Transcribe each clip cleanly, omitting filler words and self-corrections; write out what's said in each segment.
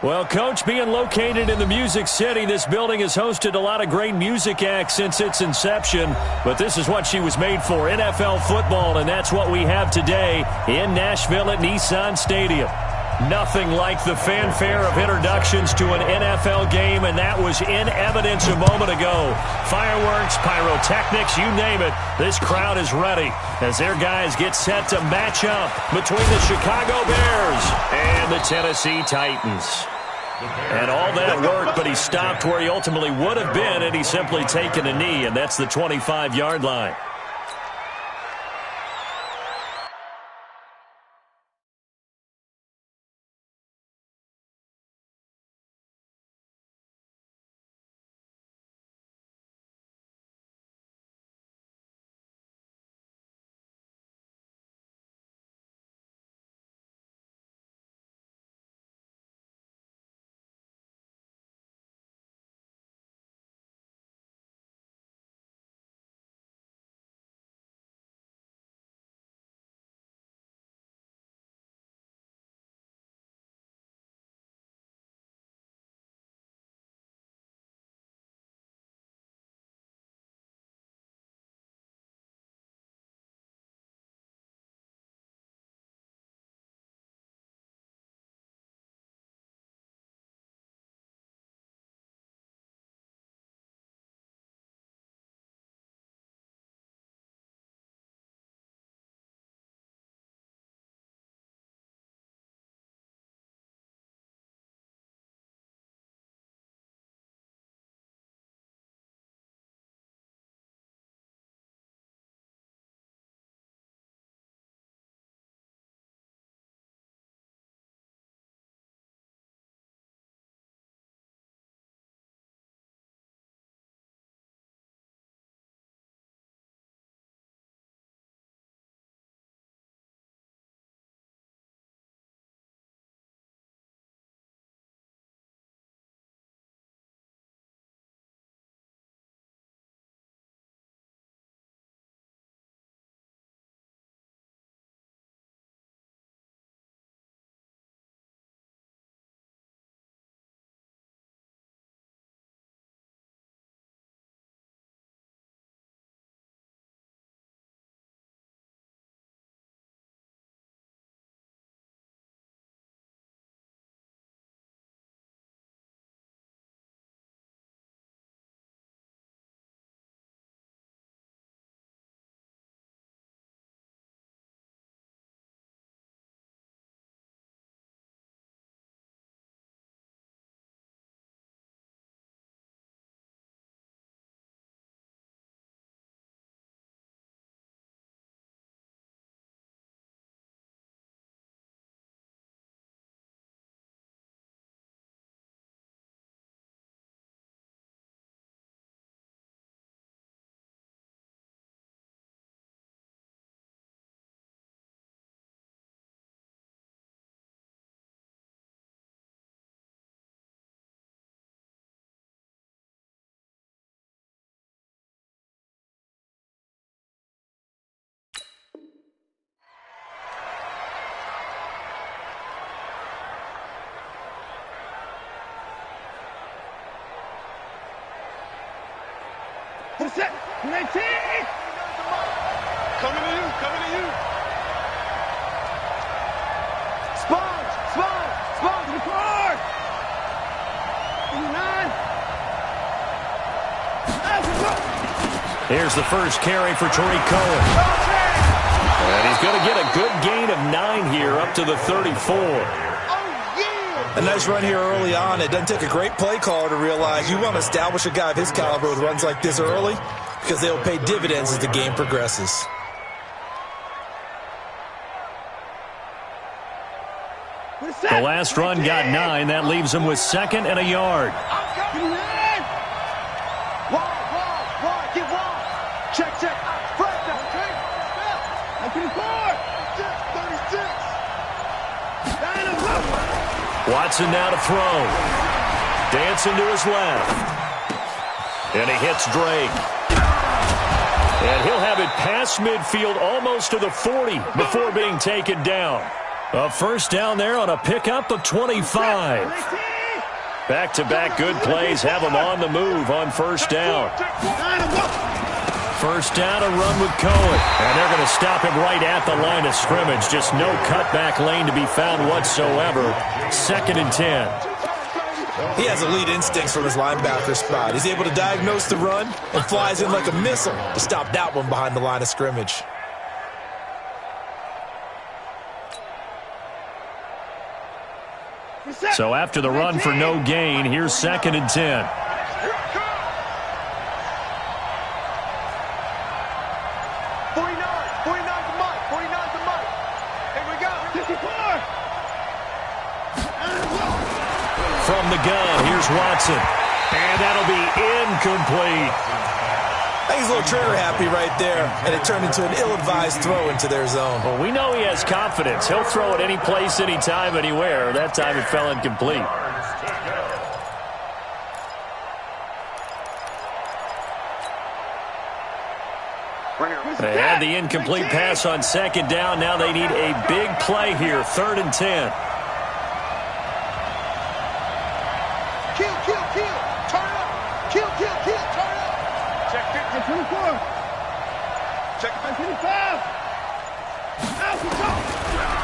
Well, Coach, being located in the Music City, this building has hosted a lot of great music acts since its inception. But this is what she was made for, NFL football, and that's what we have today in Nashville at Nissan Stadium. Nothing like the fanfare of introductions to an NFL game, and that was in evidence a moment ago. Fireworks, pyrotechnics, you name it. This crowd is ready as their guys get set to match up between the Chicago Bears and the Tennessee Titans. And all that worked, but he stopped where he ultimately would have been had he simply taken a knee, and that's the 25-yard line. Set. 19. Coming to you. Coming to you. Sponge. To the car. 9. Here's the first carry for Tariq Cohen. And he's going to get a good gain of 9 here up to the 34. A nice run here early on. It doesn't take a great play caller to realize you want to establish a guy of his caliber who runs like this early because they'll pay dividends as the game progresses. The last run got 9. That leaves him with 2nd and a yard. Check. Watson now to throw. Dancing to his left. And he hits Drake. And he'll have it past midfield almost to the 40 before being taken down. A first down there on a pickup of 25. Back-to-back good plays have them on the move on first down. First down, a run with Cohen. And they're going to stop him right at the line of scrimmage. Just no cutback lane to be found whatsoever. 2nd and 10. He has elite instincts from his linebacker spot. He's able to diagnose the run and flies in like a missile to stop that one behind the line of scrimmage. So after the run for no gain, here's 2nd and 10. 49 to Mike. 49 to Mike. Here we go. 54. From the gun, here's Watson. And that'll be incomplete. I think he's a little trigger happy right there, and it turned into an ill-advised throw into their zone. Well, we know he has confidence. He'll throw it any place, anytime, anywhere. That time it fell incomplete. They had the incomplete pass on 2nd down. Now they need a big play here. 3rd and 10. Kill. Turn it up. Kill. Turn it up. Check 24. Check 25.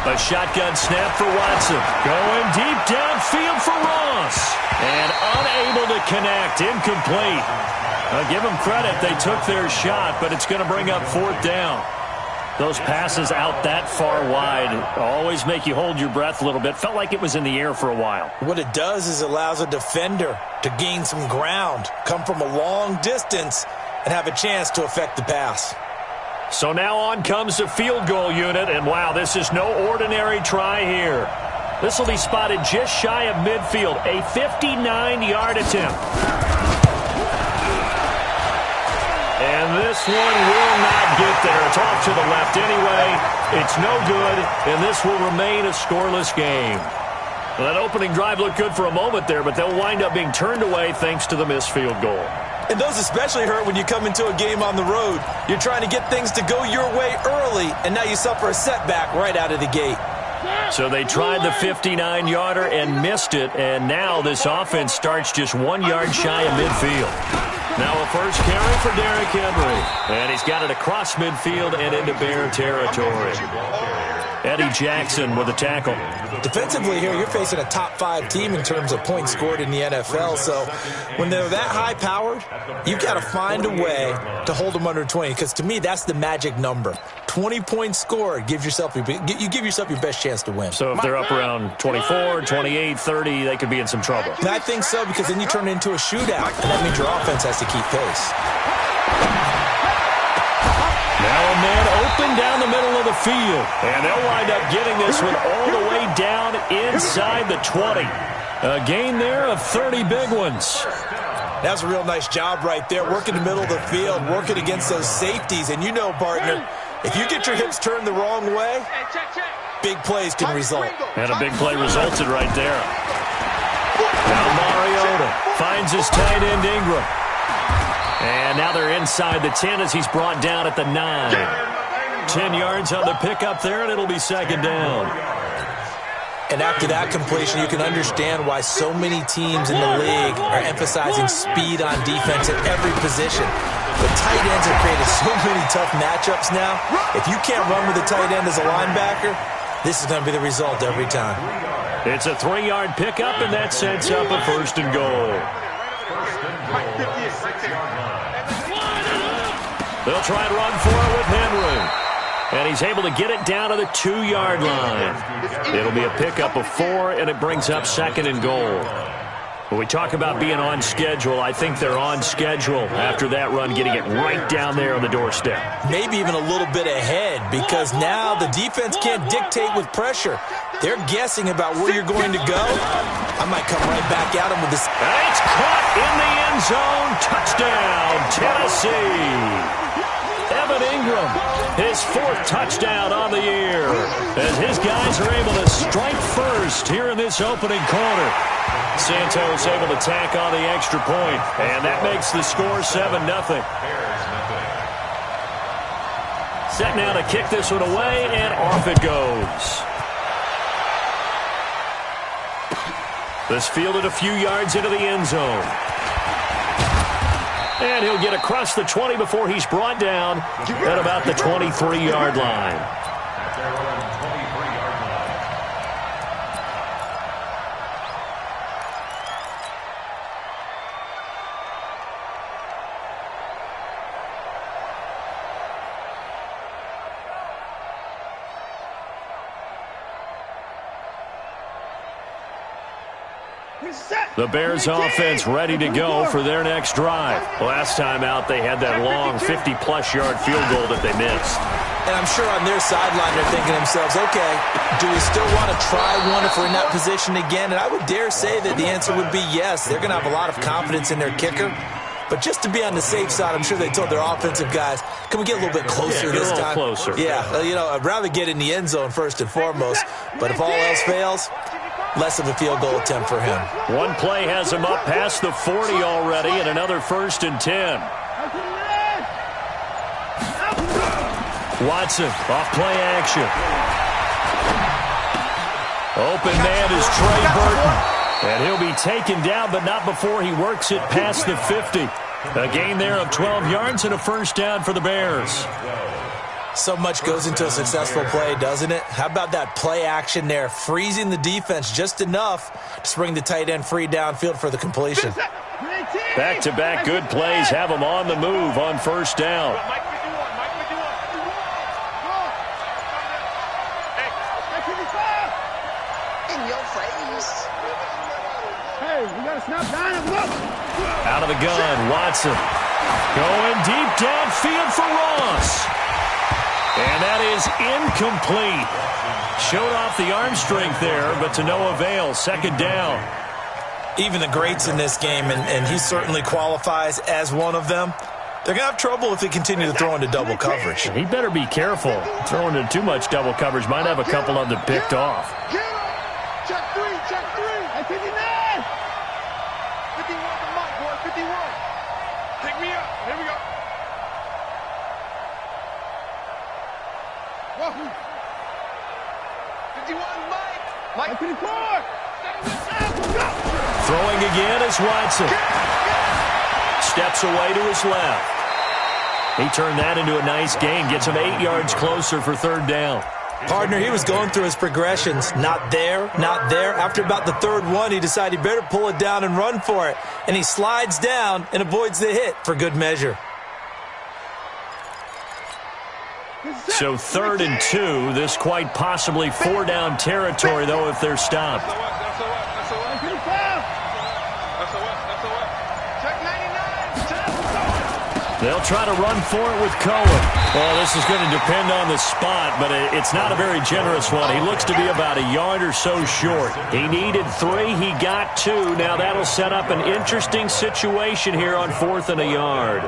A shotgun snap for Watson. Going deep downfield for Ross. And unable to connect. Incomplete. Give them credit. They took their shot, but it's going to bring up 4th down. Those passes out that far wide always make you hold your breath a little bit. Felt like it was in the air for a while. What it does is it allows a defender to gain some ground, come from a long distance, and have a chance to affect the pass. So now on comes the field goal unit, and wow, this is no ordinary try here. This will be spotted just shy of midfield, a 59-yard attempt. And this one will not get there. It's off to the left anyway. It's no good, and this will remain a scoreless game. Well, that opening drive looked good for a moment there, but they'll wind up being turned away thanks to the missed field goal. And those especially hurt when you come into a game on the road. You're trying to get things to go your way early, and now you suffer a setback right out of the gate. So they tried the 59-yarder and missed it, and now this offense starts just 1 yard shy of midfield. Now a first carry for Derrick Henry. And he's got it across midfield and into Bear territory. Eddie Jackson with a tackle. Defensively here, you're facing a top-5 team in terms of points scored in the NFL. So when they're that high-powered, you've got to find a way to hold them under 20. Because to me, that's the magic number. 20 points scored, you give yourself your best chance to win. So if they're up around 24, 28, 30, they could be in some trouble. And I think so, because then you turn it into a shootout, and that means your offense has to keep pace. Now a man open down the middle of the field. And they'll wind up getting this one all the way down inside the 20. A gain there of 30 big ones. That's a real nice job right there, working the middle of the field, working against those safeties. And you know, partner, if you get your hips turned the wrong way, big plays can result. And a big play resulted right there. Now Mariota finds his tight end Ingram. And now they're inside the 10 as he's brought down at the 9. 10 yards on the pickup there, and it'll be 2nd down. And after that completion, you can understand why so many teams in the league are emphasizing speed on defense at every position. The tight ends have created so many tough matchups now. If you can't run with a tight end as a linebacker, this is going to be the result every time. It's a 3-yard pickup, and that sets up a 1st and goal. They'll try and run for it with Henry. And he's able to get it down to the 2-yard line. It'll be a pickup of 4, and it brings up 2nd and goal. When we talk about being on schedule, I think they're on schedule after that run, getting it right down there on the doorstep. Maybe even a little bit ahead, because now the defense can't dictate with pressure. They're guessing about where you're going to go. I might come right back at him with this. And it's caught in the end zone. Touchdown, Tennessee. Evan Ingram, his 4th touchdown on the year, as his guys are able to strike first here in this opening quarter. Santos able to tack on the extra point, and that makes the score 7-0. Set now to kick this one away, and off it goes. This fielded a few yards into the end zone. And he'll get across the 20 before he's brought down at about the 23-yard line. The Bears offense ready to go for their next drive. Last time out, they had that long 50-plus yard field goal that they missed. And I'm sure on their sideline they're thinking to themselves, okay, do we still want to try one if we're in that position again? And I would dare say that the answer would be yes. They're going to have a lot of confidence in their kicker. But just to be on the safe side, I'm sure they told their offensive guys, can we get a little bit closer this time? Closer. Yeah, I'd rather get in the end zone first and foremost. But if all else fails, less of a field goal attempt for him. One play has him up past the 40 already, and another 1st and 10. Watson, off play action. Open man is Trey Burton. And he'll be taken down, but not before he works it past the 50. A gain there of 12 yards and a 1st down for the Bears. So much goes into a successful play, doesn't it? How about that play action there, freezing the defense just enough to bring the tight end free downfield for the completion. Back-to-back good plays have him on the move on 1st down. Out of the gun, Watson. Going deep downfield for Ross. And that is incomplete. Showed off the arm strength there, but to no avail. 2nd down. Even the greats in this game, and he certainly qualifies as one of them, they're going to have trouble if they continue to throw into double coverage. He better be careful. Throwing into too much double coverage might have a couple of them picked off. Check 3. 59. 51 to Mike, boy. 51. Pick me up. Here we go. Whoa. 51, Mike. 54. Throwing again is Watson. Steps away to his left. He turned that into a nice gain. Gets him 8 yards closer for 3rd down. Partner, he was going through his progressions. Not there, not there. After about the 3rd one, he decided he better pull it down and run for it. And he slides down and avoids the hit for good measure. So 3rd and 2. This quite possibly 4-down territory, though, if they're stopped. They'll try to run for it with Cohen. Well, this is going to depend on the spot, but it's not a very generous one. He looks to be about a yard or so short. He needed 3. He got 2. Now that'll set up an interesting situation here on 4th and a yard.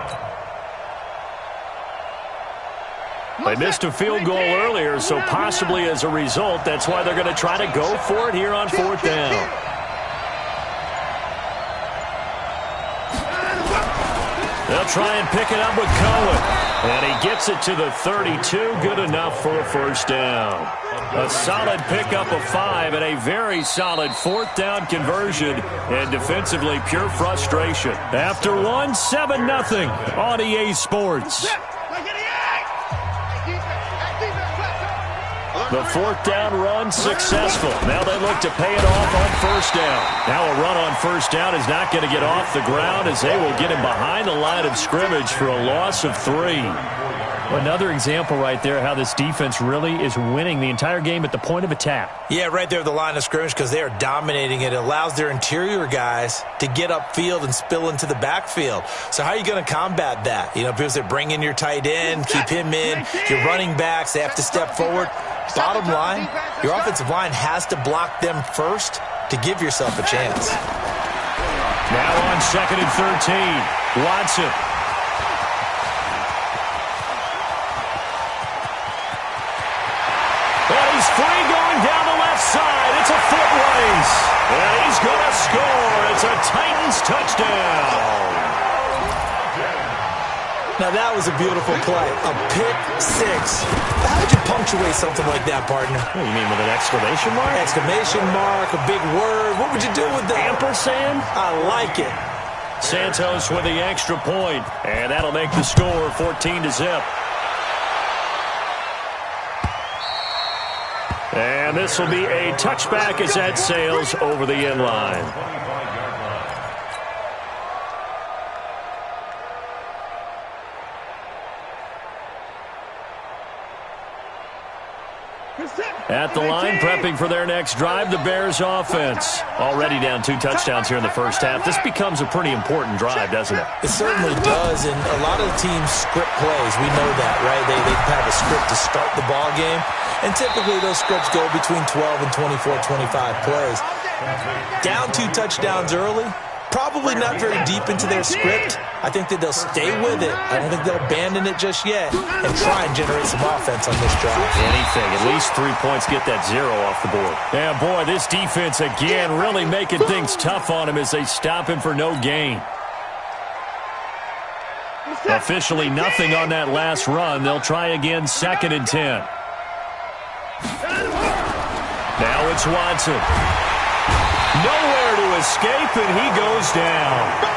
They missed a field goal earlier, so possibly as a result, that's why they're going to try to go for it here on 4th down. They'll try and pick it up with Cohen. And he gets it to the 32. Good enough for a 1st down. A solid pickup of 5 and a very solid 4th down conversion. And defensively, pure frustration. After 1, 7-0 on EA Sports. The 4th down run successful. Now they look to pay it off on 1st down. Now a run on 1st down is not going to get off the ground as they will get him behind the line of scrimmage for a loss of 3. Another example right there how this defense really is winning the entire game at the point of attack. Yeah, right there at the line of scrimmage because they are dominating it. It allows their interior guys to get upfield and spill into the backfield. So how are you going to combat that? People say bring in your tight end, keep him in. Your running backs, they have to step forward. Bottom line, your offensive line has to block them first to give yourself a chance. Now on 2nd and 13, Watson. And he's free going down the left side. It's a foot race. And he's going to score. It's a Titans touchdown. Now, that was a beautiful play. A pick 6. How would you punctuate something like that, partner? What, you mean with an exclamation mark? Exclamation mark, a big word, What would you do with that? Ampersand? I like it. Santos with the extra point, and that'll make the score 14-0. And this will be a touchback as that sails over the end line. At the line, prepping for their next drive, the Bears offense. Already down 2 touchdowns here in the first half. This becomes a pretty important drive, doesn't it? It certainly does, and a lot of the teams script plays. We know that, right? They have a script to start the ball game, and typically those scripts go between 12 and 24, 25 plays. Down 2 touchdowns early, probably not very deep into their script. I think that they'll stay with it. I don't think they'll abandon it just yet and try and generate some offense on this drive. Anything. At least 3 points, get that 0 off the board. Yeah, boy, this defense again really making things tough on him as they stop him for no gain. Officially nothing on that last run. They'll try again, 2nd and 10. Now it's Watson. Nowhere to escape, and he goes down.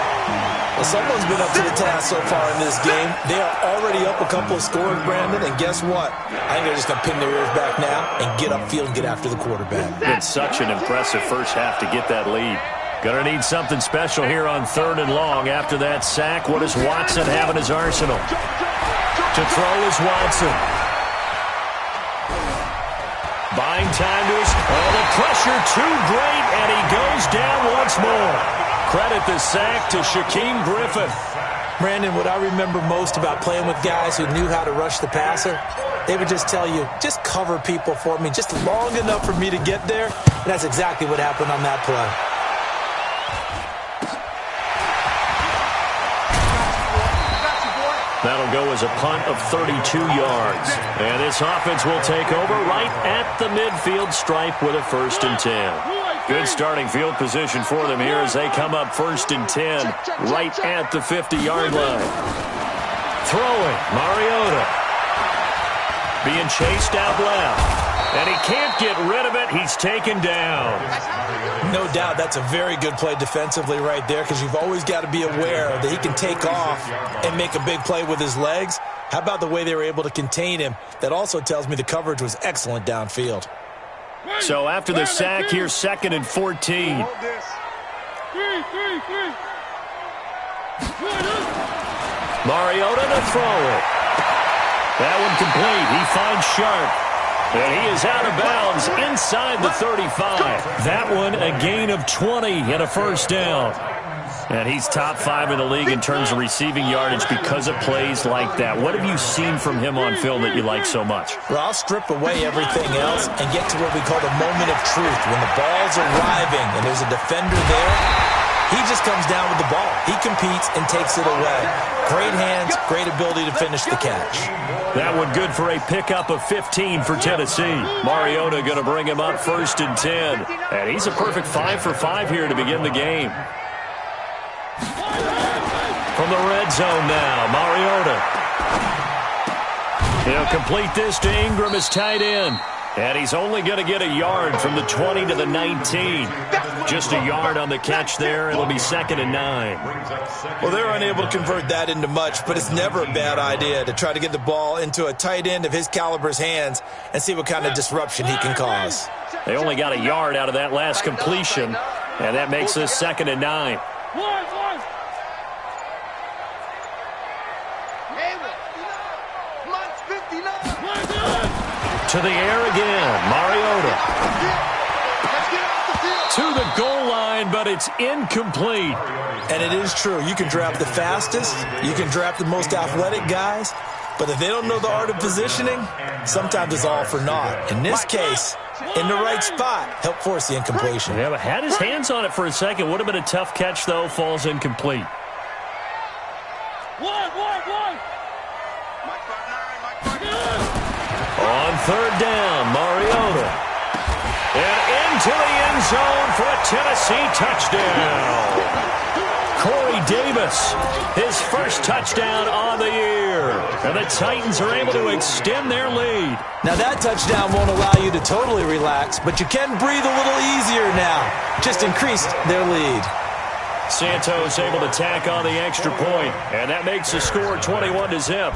Well, someone's been up to the task so far in this game. They are already up a couple of scores, Brandon, and guess what? I think they're just going to pin their ears back now and get upfield and get after the quarterback. It's such an impressive first half to get that lead. Going to need something special here on 3rd and long. After that sack, what does Watson have in his arsenal? To throw is Watson. Buying time to his... Oh, the pressure too great, and he goes down once more. Credit the sack to Shaquem Griffin. Brandon, what I remember most about playing with guys who knew how to rush the passer, they would just tell you, just cover people for me, just long enough for me to get there. And that's exactly what happened on that play. That'll go as a punt of 32 yards. And this offense will take over right at the midfield stripe with a 1st and 10. Good starting field position for them here as they come up 1st and 10 right at the 50-yard line. Throwing, Mariota. Being chased out left. And he can't get rid of it. He's taken down. No doubt that's a very good play defensively right there because you've always got to be aware that he can take off and make a big play with his legs. How about the way they were able to contain him? That also tells me the coverage was excellent downfield. So after the sack, here's 2nd and 14. Mariota to throw it. That one complete. He finds Sharp. And he is out of bounds inside the 35. That one a gain of 20 and a 1st down. And he's top 5 in the league in terms of receiving yardage because of plays like that. What have you seen from him on film that you like so much? Well, I'll strip away everything else and get to what we call the moment of truth. When the ball's arriving and there's a defender there, he just comes down with the ball. He competes and takes it away. Great hands, great ability to finish the catch. That one good for a pickup of 15 for Tennessee. Mariota going to bring him up 1st and 10. And he's a perfect 5 for 5 here to begin the game. From the red zone now, Mariota. He'll complete this to Ingram as tight end. And he's only going to get a yard from the 20 to the 19. Just a yard on the catch there. It'll be 2nd and 9. Well, they're unable to convert that into much, but it's never a bad idea to try to get the ball into a tight end of his caliber's hands and see what kind of disruption he can cause. They only got a yard out of that last completion, and that makes this 2nd and 9. To the air again, Mariota. To the goal line, but it's incomplete. And it is true. You can draft the fastest. You can draft the most athletic guys. But if they don't know the art of positioning, sometimes it's all for naught. In this case, in the right spot, helped force the incompletion. Yeah, but had his hands on it for a second. Would have been a tough catch, though. Falls incomplete. On 3rd down, Mariota. And into the end zone for a Tennessee touchdown. Corey Davis, his first touchdown on the year. And the Titans are able to extend their lead. Now that touchdown won't allow you to totally relax, but you can breathe a little easier now. Just increased their lead. Santos able to tack on the extra point, and that makes the score 21-0.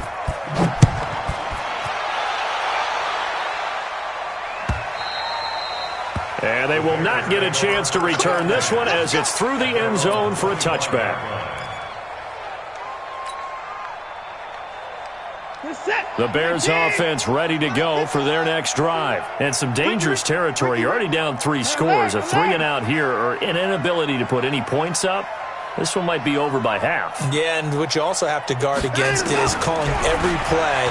And they will not get a chance to return this one as it's through the end zone for a touchback. The Bears offense ready to go for their next drive. And some dangerous territory. You're already down 3 scores. A 3-and-out here or an inability to put any points up. This one might be over by half. Yeah, and what you also have to guard against is calling every play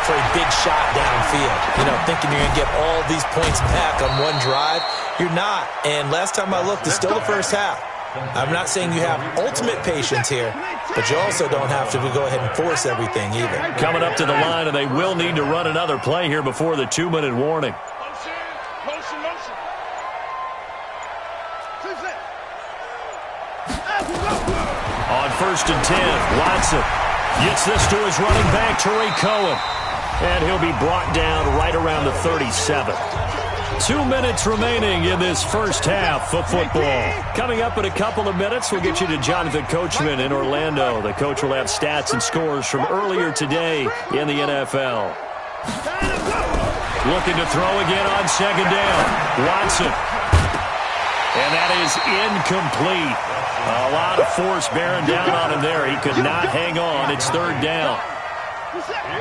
for a big shot downfield. You know, thinking you're going to get all these points back on one drive. You're not. And last time I looked, it's still the first half. I'm not saying you have ultimate patience here, but you also don't have to go ahead and force everything either. Coming up to the line, and they will need to run another play here before the 2-minute warning. Motion. On 1st and 10, Watson gets this to his running back, Tariq Cohen. And he'll be brought down right around the 37. 2 minutes remaining in this first half of football. Coming up in a couple of minutes, we'll get you to Jonathan Coachman in Orlando. The coach will have stats and scores from earlier today in the NFL. Looking to throw again on 2nd down. Watson. And that is incomplete. A lot of force bearing down on him there. He could not hang on. It's 3rd down.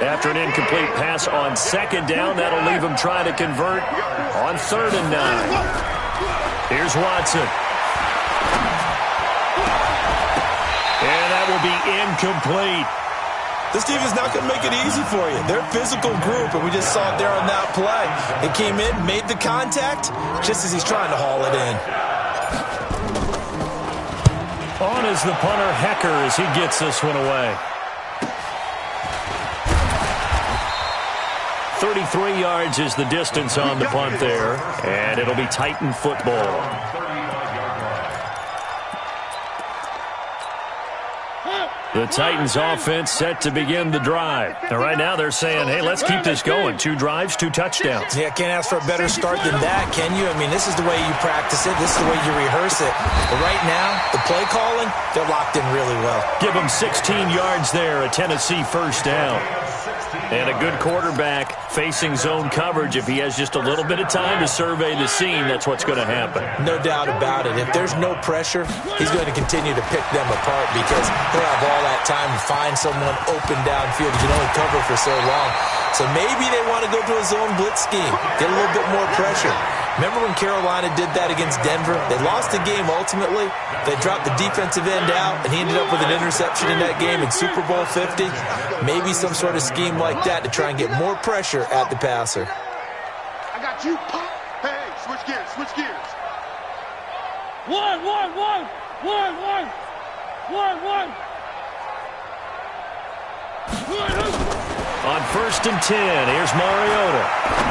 After an incomplete pass on 2nd down, that'll leave him trying to convert on 3rd and 9. Here's Watson. And that will be incomplete. This team is not going to make it easy for you. They're a physical group, and we just saw it there on that play. It came in, made the contact, just as he's trying to haul it in. On is the punter, Hecker, as he gets this one away. 33 yards is the distance on the punt there, and it'll be Titan football. The Titans offense set to begin the drive. Now, right now they're saying, hey, let's keep this going. 2 drives, 2 touchdowns. Yeah, can't ask for a better start than that, can you? I mean, this is the way you practice it. This is the way you rehearse it. But right now, the play calling, they're locked in really well. Give them 16 yards there, a Tennessee first down. And a good quarterback facing zone coverage. If he has just a little bit of time to survey the scene, that's what's going to happen. No doubt about it. If there's no pressure, he's going to continue to pick them apart because he'll have all that time to find someone open downfield. You can only cover for so long. So maybe they want to go to a zone blitz scheme, get a little bit more pressure. Remember when Carolina did that against Denver? They lost the game ultimately. They dropped the defensive end out, and he ended up with an interception in that game in Super Bowl 50. Maybe some sort of scheme like that to try and get more pressure at the passer. I got you. Hey, switch gears. One. On 1st and 10, here's Mariota.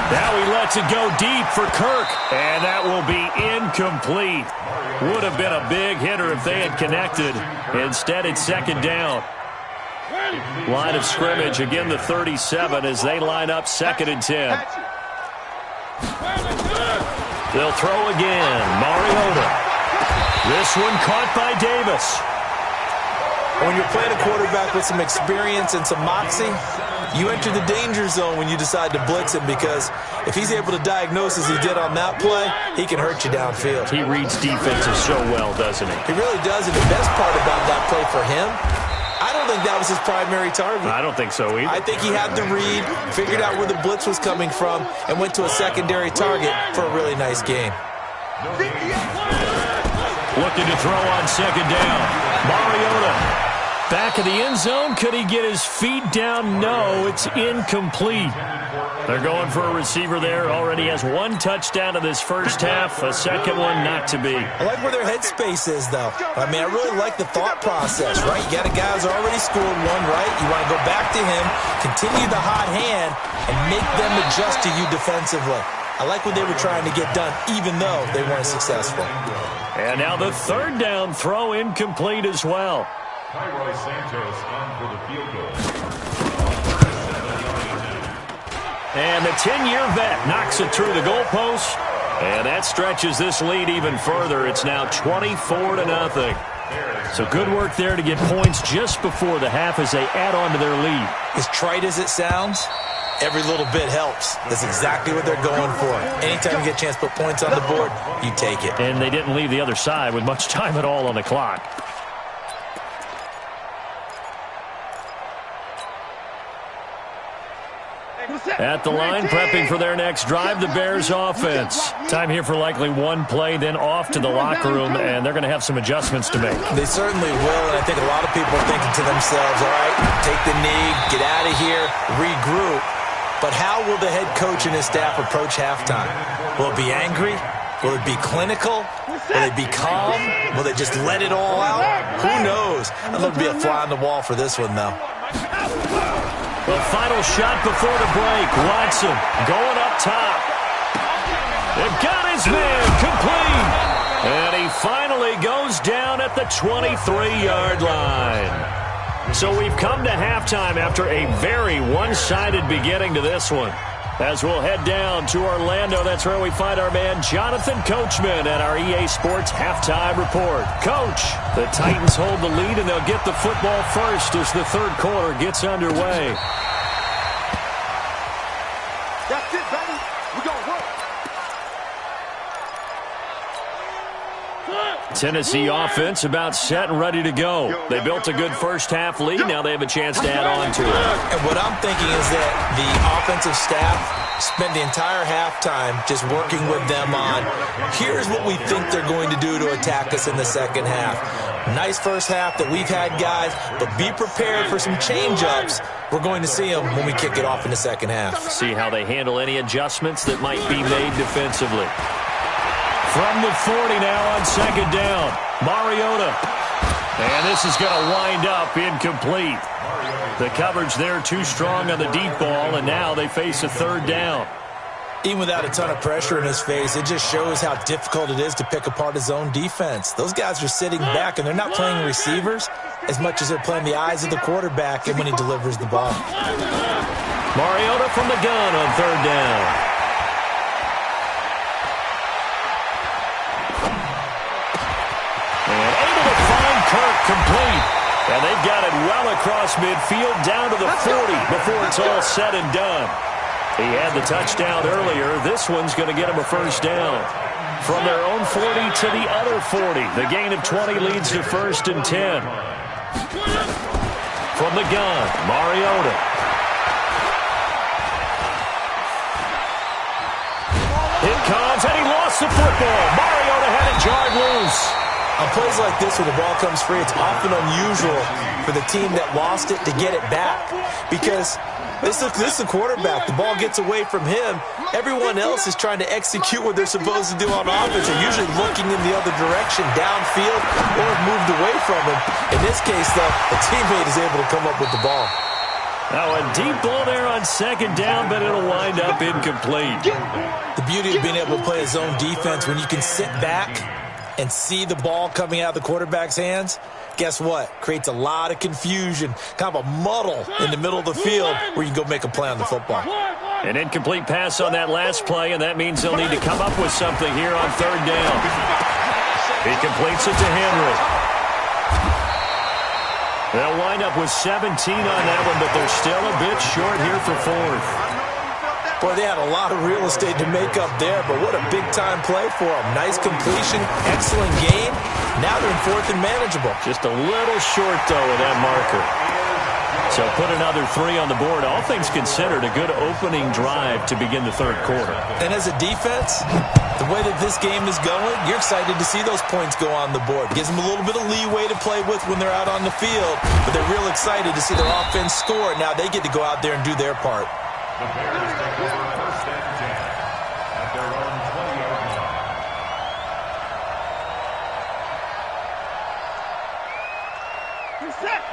Now he lets it go deep for Kirk, and that will be incomplete. Would have been a big hitter if they had connected. Instead, it's 2nd down. Line of scrimmage, again the 37 as they line up 2nd and 10. They'll throw again. Mariota. This one caught by Davis. When you're playing a quarterback with some experience and some moxie, you enter the danger zone when you decide to blitz him because if he's able to diagnose as he did on that play, he can hurt you downfield. He reads defenses so well, doesn't he? He really does, and the best part about that play for him, I don't think that was his primary target. I don't think so either. I think he had the read, figured out where the blitz was coming from, and went to a secondary target for a really nice game. Looking to throw on 2nd down. Mariota. Back of the end zone. Could he get his feet down? No, it's incomplete. They're going for a receiver there. Already has 1 touchdown in this first half. A second one not to be. I like where their headspace is, though. I mean, I really like the thought process, right? You got a guy who's already scored 1, right? You want to go back to him, continue the hot hand, and make them adjust to you defensively. I like what they were trying to get done, even though they weren't successful. And now the third down throw incomplete as well. Santos on for the field goal. And the 10-year vet knocks it through the goalpost. And that stretches this lead even further. It's now 24-0. So good work there to get points just before the half as they add on to their lead. As trite as it sounds, every little bit helps. That's exactly what they're going for. Anytime you get a chance to put points on the board, you take it. And they didn't leave the other side with much time at all on the clock. At the line, prepping for their next drive, the Bears offense. Time here for likely one play, then off to the locker room, and they're going to have some adjustments to make. They certainly will, and I think a lot of people are thinking to themselves, all right, take the knee, get out of here, regroup. But how will the head coach and his staff approach halftime? Will it be angry? Will it be clinical? Will they be calm? Will they just let it all out? Who knows? I'd love to be a fly on the wall for this one, though. The final shot before the break. Watson going up top. They've got his man complete. And he finally goes down at the 23-yard line. So we've come to halftime after a very one-sided beginning to this one. As we'll head down to Orlando, that's where we find our man Jonathan Coachman at our EA Sports Halftime Report. Coach, the Titans hold the lead, and they'll get the football first as the third quarter gets underway. That's it, baby. We're going to work. Tennessee offense about set and ready to go. They built a good first-half lead. Now they have a chance to add on to it. And what I'm thinking is that the offensive staff spent the entire halftime just working with them on, here's what we think they're going to do to attack us in the second half. Nice first half that we've had, guys, but be prepared for some change-ups. We're going to see them when we kick it off in the second half. See how they handle any adjustments that might be made defensively. From the 40 now on second down, Mariota. And this is going to wind up incomplete. The coverage there too strong on the deep ball, and now they face a third down. Even without a ton of pressure in his face, it just shows how difficult it is to pick apart his own defense. Those guys are sitting back, and they're not playing receivers as much as they're playing the eyes of the quarterback and when he delivers the ball. Mariota from the gun on third down. Complete. And they've got it well across midfield down to the 40 before it's all said and done. He had the touchdown earlier. This one's going to get him a first down. From their own 40 to the other 40. The gain of 20 leads to first and 10. From the gun, Mariota. It comes, and he lost the football. Mariota had it jarred loose. On plays like this where the ball comes free, it's often unusual for the team that lost it to get it back. Because this is the quarterback. The ball gets away from him. Everyone else is trying to execute what they're supposed to do on offense. They're usually looking in the other direction, downfield, or have moved away from him. In this case, though, the teammate is able to come up with the ball. Now a deep ball there on second down, but it'll wind up incomplete. The beauty of being able to play his own defense when you can sit back and see the ball coming out of the quarterback's hands, guess what? Creates a lot of confusion, kind of a muddle in the middle of the field where you can go make a play on the football. An incomplete pass on that last play, and that means they'll need to come up with something here on third down. He completes it to Henry. They'll wind up with 17 on that one, but they're still a bit short here for fourth. Boy, they had a lot of real estate to make up there, but what a big-time play for them. Nice completion, excellent game. Now they're in fourth and manageable. Just a little short, though, of that marker. So put another 3 on the board. All things considered, a good opening drive to begin the third quarter. And as a defense, the way that this game is going, you're excited to see those points go on the board. Gives them a little bit of leeway to play with when they're out on the field, but they're real excited to see their offense score. Now they get to go out there and do their part. The Bears take over first and 10 at their own 20-yard line.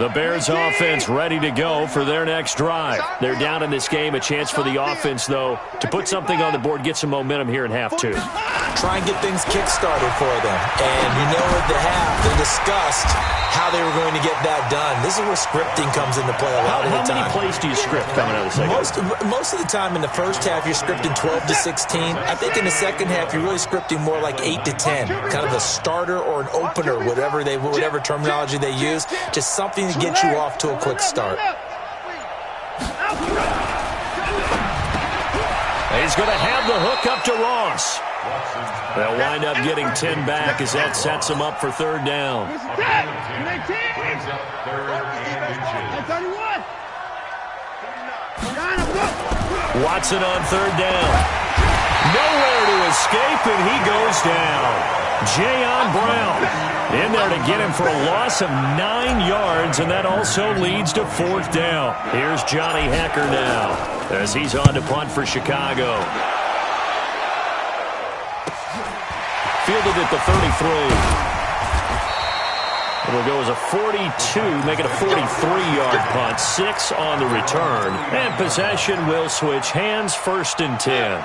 The Bears offense ready to go for their next drive. They're down in this game. A chance for the offense, though, to put something on the board, get some momentum here in half two. Try and get things kick-started for them. And you know at the half, they discussed how they were going to get that done. This is where scripting comes into play a lot of the time. How many plays do you script coming out of the second? Most of the time in the first half, you're scripting 12 to 16. I think in the second half, you're really scripting more like 8 to 10. Kind of a starter or an opener, whatever terminology they use. Just something to get you off to a quick start. He's going to have the hook up to Ross. They'll wind up getting 10 back as that sets him up for third down. Watson on third down. Nowhere to escape, and he goes down. Jayon Brown in there to get him for a loss of 9 yards, and that also leads to fourth down. Here's Johnny Hecker now as he's on to punt for Chicago. Fielded at the 33. It'll go as a 42, make it a 43-yard punt. 6 on the return. And possession will switch hands, 1st and 10.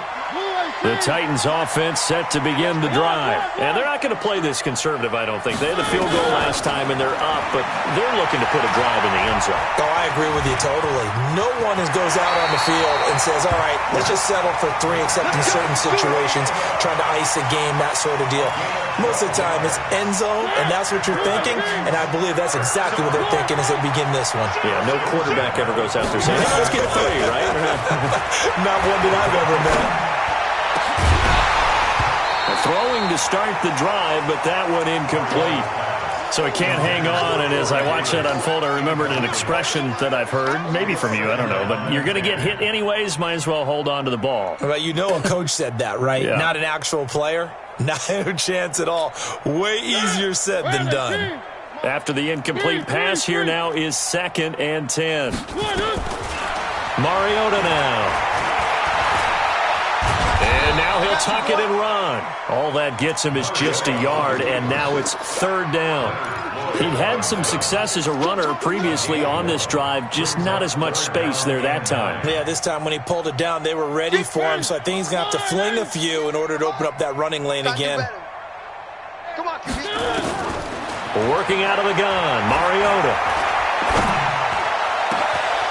The Titans offense set to begin the drive. And they're not going to play this conservative, I don't think. They had the field goal last time, and they're up, but they're looking to put a drive in the end zone. Oh, I agree with you totally. No one goes out on the field and says, all right, let's just settle for 3, except in certain situations, trying to ice a game, that sort of deal. Most of the time, it's end zone, and that's what you're thinking, and I believe that's exactly what they're thinking as they begin this one. Yeah, no quarterback ever goes out there saying, hey, let's get 3, right? Not one that I've ever met. Throwing to start the drive, but that one incomplete. So he can't hang on, and as I watch that unfold, I remembered an expression that I've heard, maybe from you, I don't know, but you're going to get hit anyways, might as well hold on to the ball. Well, you know a coach said that, right? Yeah. Not an actual player. Not a chance at all. Way easier said than done. After the incomplete pass, here now is 2nd and 10. Mariota now. And now he'll tuck it and run. All that gets him is just a yard, and now it's 3rd down. He'd had some success as a runner previously on this drive, just not as much space there that time. Yeah, this time when he pulled it down, they were ready for him, so I think he's going to have to fling a few in order to open up that running lane again. Come on, Working out of the gun, Mariota.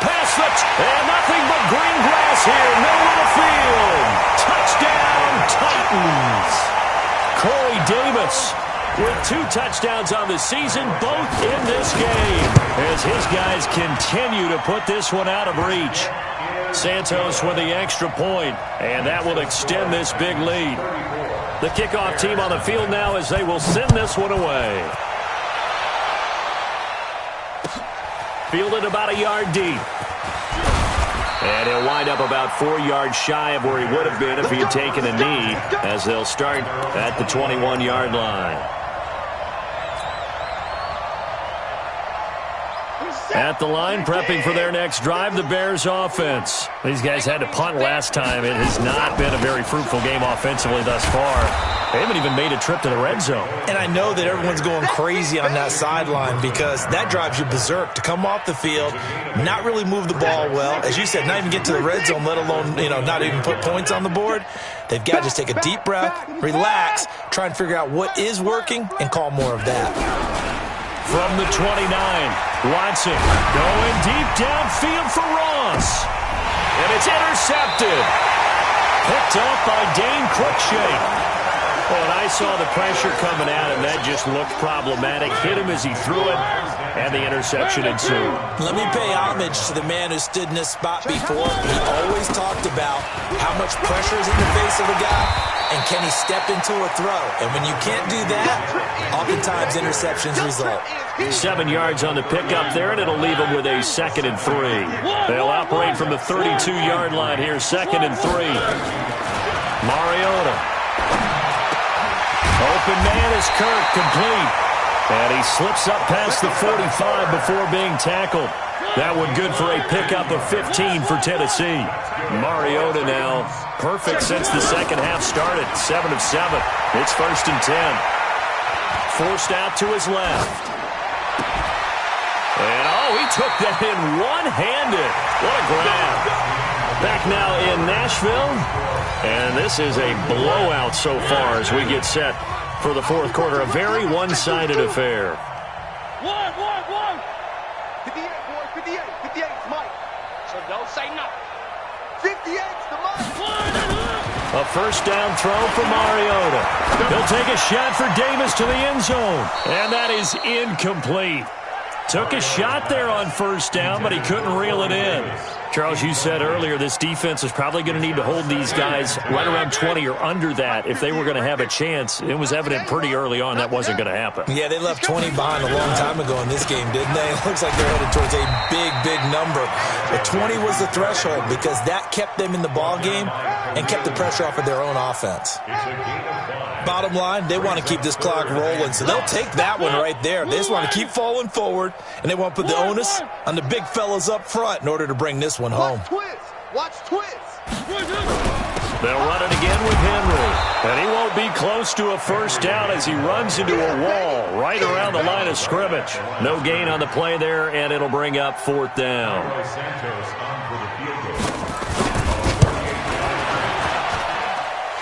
Pass slipped, and nothing but green grass here, middle of the field. Touchdown, Titans. Corey Davis with 2 touchdowns on the season, both in this game, as his guys continue to put this one out of reach. Santos with the extra point, and that will extend this big lead. The kickoff team on the field now as they will send this one away. Fielded about a yard deep. And he'll wind up about 4 yards shy of where he would have been if he had taken a knee, as they'll start at the 21-yard line. At the line, prepping for their next drive, the Bears offense. These guys had to punt last time. It has not been a very fruitful game offensively thus far. They haven't even made a trip to the red zone. And I know that everyone's going crazy on that sideline because that drives you berserk to come off the field, not really move the ball well. As you said, not even get to the red zone, let alone, not even put points on the board. They've got to just take a deep breath, relax, try and figure out what is working, and call more of that. From the 29, Watson going deep downfield for Ross. And it's intercepted. Picked up by Dane Cruikshank. Well, and I saw the pressure coming at him. That just looked problematic. Hit him as he threw it, and the interception ensued. Let me pay homage to the man who stood in this spot before. He always talked about how much pressure is in the face of a guy, and can he step into a throw. And when you can't do that, oftentimes interceptions result. 7 yards on the pickup there, and it'll leave them with a 2nd and 3. They'll operate from the 32-yard line here, 2nd and 3. Mariota. Open man is Kirk, complete. And he slips up past the 45 before being tackled. That one good for a pickup of 15 for Tennessee. Mariota now perfect since the second half started. 7 of 7. It's 1st and 10. Forced out to his left. And Oh, he took that in one-handed. What a grab. Back now in Nashville. And this is a blowout so far as we get set for the fourth quarter. A very one-sided affair. 58, boy, 58. 58's Mike. So don't say nothing. 58's the Mike. A first down throw for Mariota. He'll take a shot for Davis to the end zone. And that is incomplete. Took a shot there on first down, but he couldn't reel it in. Charles, you said earlier this defense is probably going to need to hold these guys right around 20 or under that if they were going to have a chance. It was evident pretty early on that wasn't going to happen. Yeah, they left 20 behind a long time ago in this game, didn't they? It looks like they're headed towards a big, big number. But 20 was the threshold because that kept them in the ball game and kept the pressure off of their own offense. Bottom line, they want to keep this clock rolling, so they'll take that one right there. They just want to keep falling forward, and they want to put the onus on the big fellas up front in order to bring this one home. Watch twist. They'll run it again with Henry. And he won't be close to a first down as he runs into a wall right around the line of scrimmage. No gain on the play there, and it'll bring up fourth down.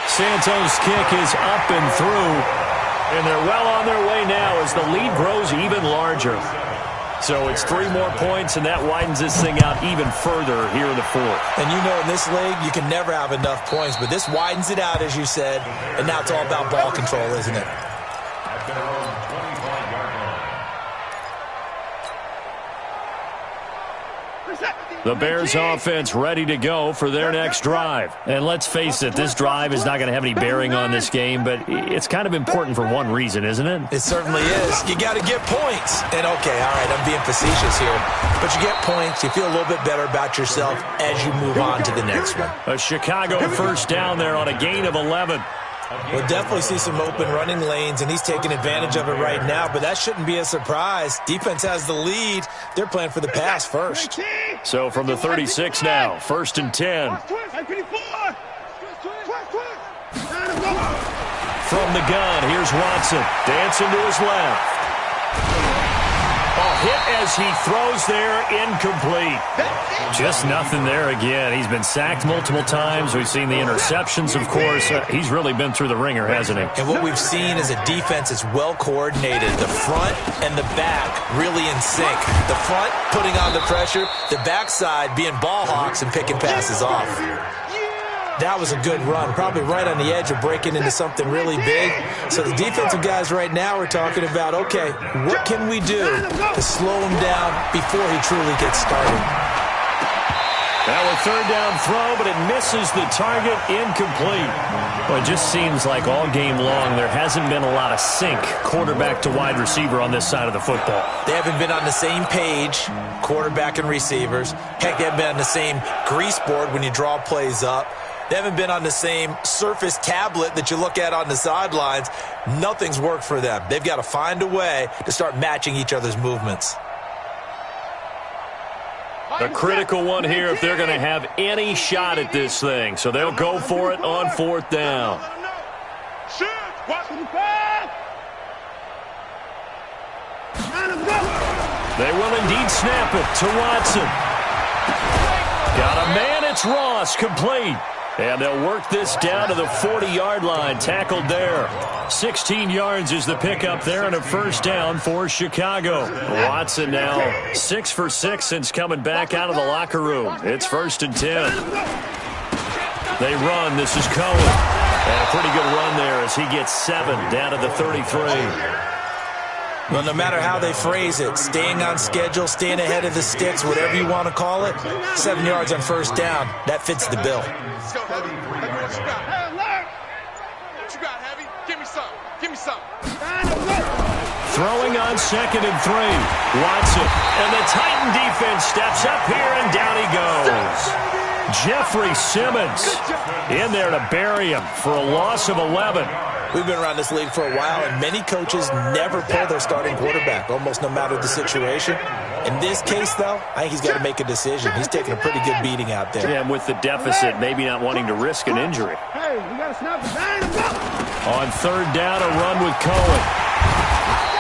Santos' kick is up and through, and they're well on their way now as the lead grows even larger. So it's 3 more points, and that widens this thing out even further here in the fourth. And you know in this league, you can never have enough points, but this widens it out, as you said, and now it's all about ball control, isn't it? The Bears offense ready to go for their next drive. And let's face it, this drive is not going to have any bearing on this game, but it's kind of important for one reason, isn't it? It certainly is. You got to get points. And okay, all right, I'm being facetious here, but you get points, you feel a little bit better about yourself as you move on to the next one. A Chicago first down there on a gain of 11. We'll definitely see some open running lanes, and he's taking advantage of it right now, but that shouldn't be a surprise. Defense has the lead. They're playing for the pass first. So from the 36 now, 1st and 10. From the gun, here's Watson. Dancing to his left. A hit as he throws there, incomplete. Just nothing there again. He's been sacked multiple times. We've seen the interceptions, of course. He's really been through the ringer, hasn't he? And what we've seen is a defense that's well coordinated. The front and the back really in sync. The front putting on the pressure, the backside being ball hawks and picking passes off. That was a good run, probably right on the edge of breaking into something really big. So the defensive guys right now are talking about, okay, what can we do to slow him down before he truly gets started? Now a third down throw, but it misses the target, incomplete. Well, it just seems like all game long there hasn't been a lot of sync quarterback to wide receiver on this side of the football. They haven't been on the same page, quarterback and receivers. Heck, they haven't been on the same grease board when you draw plays up. They haven't been on the same Surface tablet that you look at on the sidelines. Nothing's worked for them. They've got to find a way to start matching each other's movements. A critical one here if they're going to have any shot at this thing. So they'll go for it on 4th down. They will indeed snap it to Watson. Got a man, it's Ross, complete. And they'll work this down to the 40-yard line, tackled there. 16 yards is the pickup there, and a first down for Chicago. Watson now 6 for 6 since coming back out of the locker room. It's 1st and 10. They run. This is Cohen. And a pretty good run there as he gets 7 down to the 33. Well, no matter how they phrase it, staying on schedule, staying ahead of the sticks, whatever you want to call it, 7 yards on first down, that fits the bill. What you got, Heavy? Give me some. Give me some. Throwing on 2nd and 3. Watson. And the Titan defense steps up here, and down he goes. Jeffrey Simmons in there to bury him for a loss of 11. We've been around this league for a while, and many coaches never pull their starting quarterback, almost no matter the situation. In this case, though, I think he's got to make a decision. He's taking a pretty good beating out there. Yeah, and with the deficit, maybe not wanting to risk an injury. Hey, we got to snap it. On 3rd down, a run with Cohen.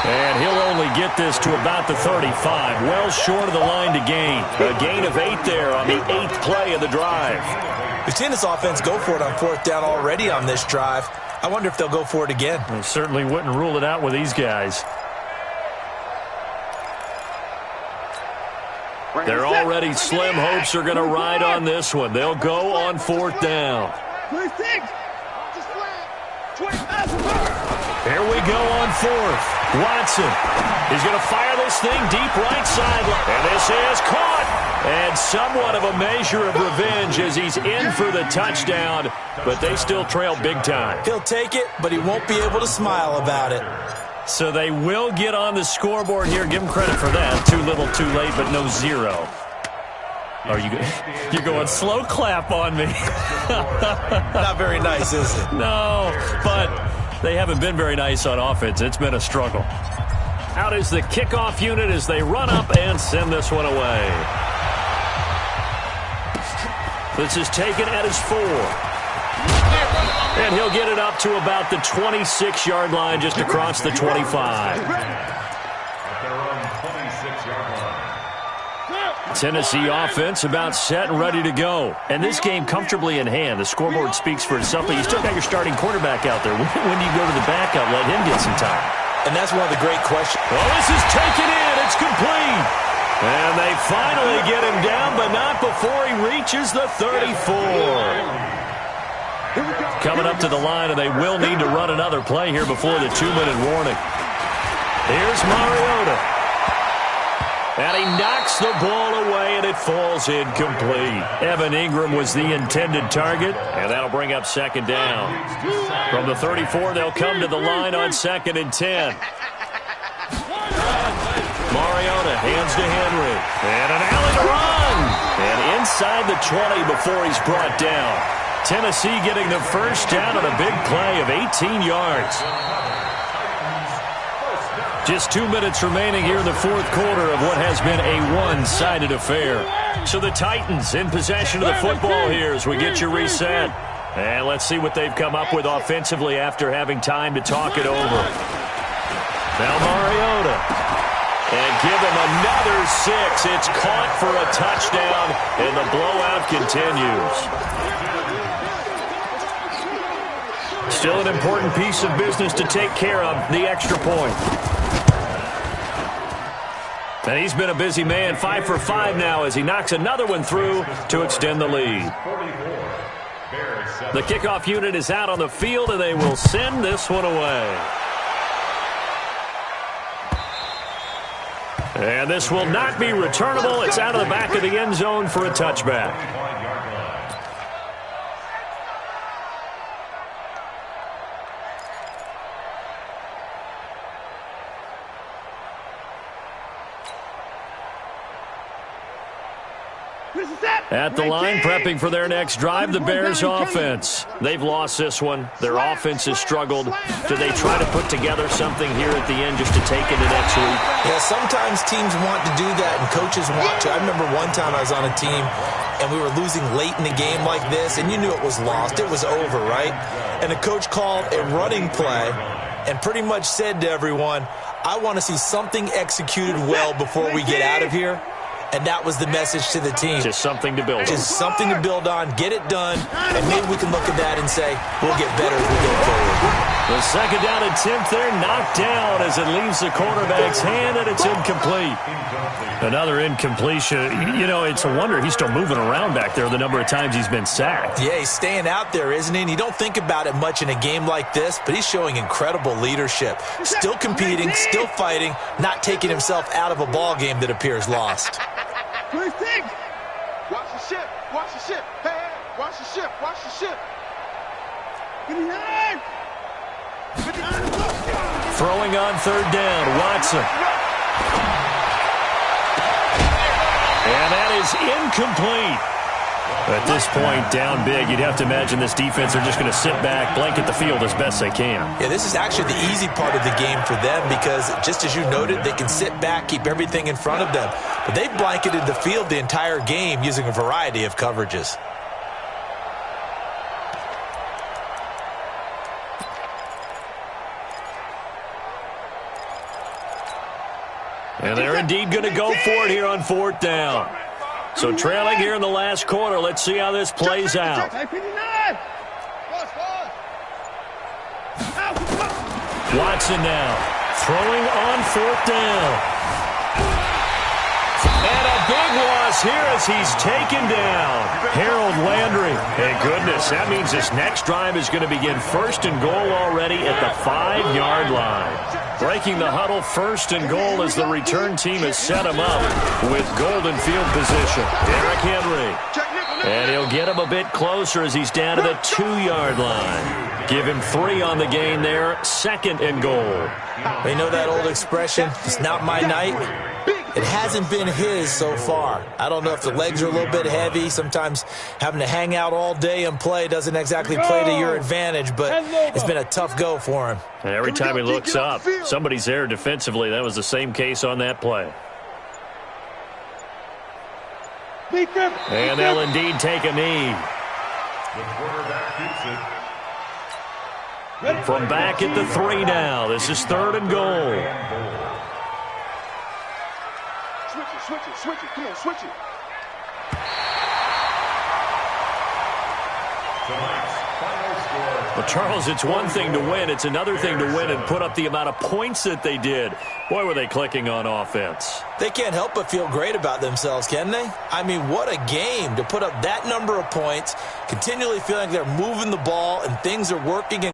And he'll only get this to about the 35, well short of the line to gain. A gain of 8 there on the 8th play of the drive. We've seen this offense go for it on 4th down already on this drive. I wonder if they'll go for it again. I certainly wouldn't rule it out with these guys. They're already slim hopes are going to ride on this one. They'll go on 4th down. Here we go on 4th. Watson. He's going to fire this thing deep right sideline. And this is caught. And somewhat of a measure of revenge as he's in for the touchdown. But they still trail big time. He'll take it, but he won't be able to smile about it. So they will get on the scoreboard here. Give them credit for that. Too little, too late, but no 0. Are you're going slow clap on me. Not very nice, is it? No, but they haven't been very nice on offense. It's been a struggle. Out is the kickoff unit as they run up and send this one away. This is taken at his 4. And he'll get it up to about the 26-yard line, just across the 25. Tennessee offense about set and ready to go. And this game comfortably in hand. The scoreboard speaks for itself, but you still got your starting quarterback out there. When do you go to the backup, let him get some time? And that's one of the great questions. Well, this is taken in. It's complete. And they finally get him down, but not before he reaches the 34. Coming up to the line, and they will need to run another play here before the 2-minute warning. Here's Mariota. And he knocks the ball away, and it falls incomplete. Evan Ingram was the intended target, and that'll bring up 2nd down. From the 34, they'll come to the line on 2nd and 10. Mariota hands to Henry. And an alley to run. And inside the 20 before he's brought down. Tennessee getting the first down on a big play of 18 yards. Just 2 minutes remaining here in the 4th quarter of what has been a one-sided affair. So the Titans in possession of the football here as we get you reset. And let's see what they've come up with offensively after having time to talk it over. Now Mariota. And give him another 6. It's caught for a touchdown, and the blowout continues. Still an important piece of business to take care of, the extra point. And he's been a busy man, 5 for 5 now as he knocks another one through to extend the lead. The kickoff unit is out on the field, and they will send this one away. And this will not be returnable. It's out of the back of the end zone for a touchback. At the line, prepping for their next drive, the Bears offense. They've lost this one. Their offense has struggled. Do they try to put together something here at the end just to take into next week? Yeah, sometimes teams want to do that and coaches want to. I remember one time I was on a team and we were losing late in the game like this, and you knew it was lost. It was over, right? And the coach called a running play and pretty much said to everyone, I want to see something executed well before we get out of here. And that was the message to the team. Just something to build on. Just something to build on, get it done, and maybe we can look at that and say, we'll get better as we go forward. The 2nd down attempt there knocked down as it leaves the quarterback's hand, and it's incomplete. Another incompletion. You know, it's a wonder he's still moving around back there the number of times he's been sacked. Yeah, he's staying out there, isn't he? And you don't think about it much in a game like this, but he's showing incredible leadership. Still competing, still fighting, not taking himself out of a ball game that appears lost. Watch the ship. Watch the ship. Hey, hey, watch the ship. Watch the ship. Throwing on 3rd down, Watson. And that is incomplete. At this point, down big, you'd have to imagine this defense are just going to sit back, blanket the field as best they can. Yeah, this is actually the easy part of the game for them because, just as you noted, they can sit back, keep everything in front of them. But they've blanketed the field the entire game using a variety of coverages. And they're indeed going to go for it here on 4th down. So trailing here in the last quarter. Let's see how this plays out. Watson now throwing on 4th down. And a big loss here as he's taken down. Harold Landry. Hey, goodness, that means this next drive is going to begin 1st and goal already at the 5-yard line. Breaking the huddle, 1st and goal as the return team has set him up with golden field position. Derrick Henry. And he'll get him a bit closer as he's down to the 2-yard line. Give him 3 on the gain there, 2nd and goal. They know that old expression, it's not my night. It hasn't been his so far. I don't know if the legs are a little bit heavy. Sometimes having to hang out all day and play doesn't exactly play to your advantage, but it's been a tough go for him. And every time he looks up, somebody's there defensively. That was the same case on that play. And they'll indeed take a knee. The quarterback keeps it. From back at the 3 now. This is 3rd and goal. Switch it. Come on, switch it. Tonight's final score. Well, Charles, it's one thing to win. It's another thing to win and put up the amount of points that they did. Boy, were they clicking on offense. They can't help but feel great about themselves, can they? I mean, what a game to put up that number of points, continually feeling like they're moving the ball and things are working.